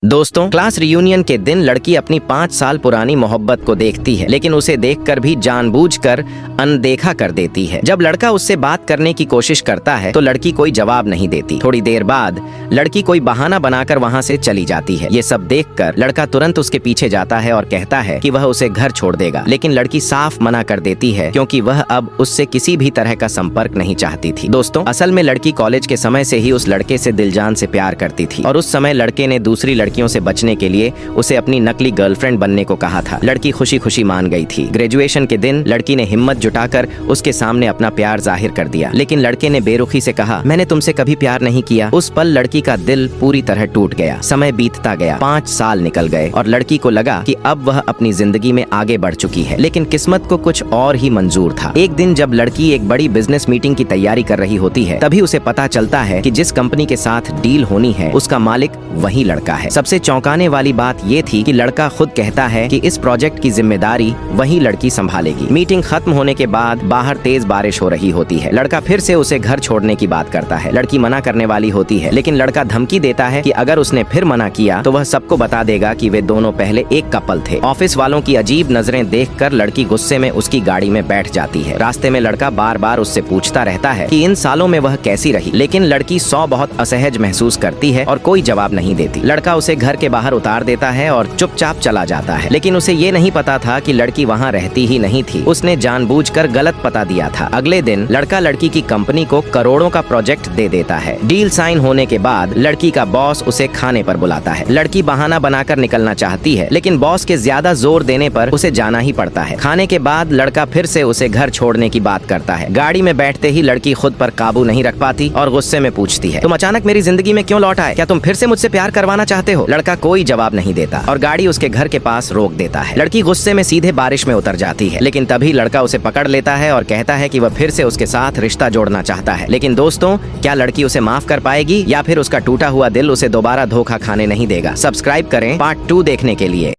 दोस्तों, class reunion के दिन लड़की अपनी 5 साल पुरानी मोहब्बत को देखती है, लेकिन उसे देखकर भी जानबूझकर अनदेखा कर देती है। जब लड़का उससे बात करने की कोशिश करता है तो लड़की कोई जवाब नहीं देती। थोड़ी देर बाद लड़की कोई बहाना बनाकर वहां से चली जाती है। ये सब देखकर लड़का तुरंत उसके पीछे जाता है और कहता है कि वह उसे घर छोड़ देगा, लेकिन लड़की साफ मना कर देती है क्योंकि वह अब उससे किसी भी तरह का संपर्क नहीं चाहती थी। दोस्तों, असल में लड़की कॉलेज के समय से ही उस लड़के से दिलजान से प्यार करती थी और उस समय लड़के ने दूसरी लड़कियों से बचने के लिए उसे अपनी नकली गर्लफ्रेंड बनने को कहा था। लड़की खुशी खुशी मान गई थी। ग्रेजुएशन के दिन लड़की ने हिम्मत जुटाकर उसके सामने अपना प्यार जाहिर कर दिया, लेकिन लड़के ने बेरुखी से कहा, मैंने तुमसे कभी प्यार नहीं किया। उस पल लड़की का दिल पूरी तरह टूट गया। समय बीतता गया, 5 साल निकल गए और लड़की को लगा कि अब वह अपनी जिंदगी में आगे बढ़ चुकी है, लेकिन किस्मत को कुछ और ही मंजूर था। एक दिन जब लड़की एक बड़ी बिजनेस मीटिंग की तैयारी कर रही होती है, तभी उसे पता चलता है कि जिस कंपनी के साथ डील होनी है उसका मालिक वही लड़का है। सबसे चौंकाने वाली बात ये थी कि लड़का खुद कहता है कि इस प्रोजेक्ट की जिम्मेदारी वही लड़की संभालेगी। मीटिंग खत्म होने के बाद बाहर तेज बारिश हो रही होती है। लड़का फिर से उसे घर छोड़ने की बात करता है। लड़की मना करने वाली होती है, लेकिन लड़का धमकी देता है कि अगर उसने फिर मना किया तो वह सबको बता देगा कि वे दोनों पहले एक कपल थे। ऑफिस वालों की अजीब नजरें देखकर लड़की गुस्से में उसकी गाड़ी में बैठ जाती है। रास्ते में लड़का बार बार उससे पूछता रहता है कि इन सालों में वह कैसी रही, लेकिन लड़की बहुत असहज महसूस करती है और कोई जवाब नहीं देती। लड़का उसे घर के बाहर उतार देता है और चुपचाप चला जाता है, लेकिन उसे ये नहीं पता था कि लड़की वहाँ रहती ही नहीं थी। उसने जानबूझकर गलत पता दिया था। अगले दिन लड़का लड़की की कंपनी को करोड़ों का प्रोजेक्ट दे देता है। डील साइन होने के बाद लड़की का बॉस उसे खाने पर बुलाता है। लड़की बहाना बनाकर निकलना चाहती है, लेकिन बॉस के ज्यादा जोर देने पर उसे जाना ही पड़ता है। खाने के बाद लड़का फिर से उसे घर छोड़ने की बात करता है। गाड़ी में बैठते ही लड़की खुद पर काबू नहीं रख पाती और गुस्से में पूछती है, तुम अचानक मेरी जिंदगी में क्यों लौट आए? क्या तुम फिर से मुझसे प्यार करवाना चाहते हो? लड़का कोई जवाब नहीं देता और गाड़ी उसके घर के पास रोक देता है। लड़की गुस्से में सीधे बारिश में उतर जाती है, लेकिन तभी लड़का उसे पकड़ लेता है और कहता है कि वह फिर से उसके साथ रिश्ता जोड़ना चाहता है। लेकिन दोस्तों, क्या लड़की उसे माफ कर पाएगी या फिर उसका टूटा हुआ दिल उसे दोबारा धोखा खाने नहीं देगा? सब्सक्राइब करें पार्ट 2 देखने के लिए।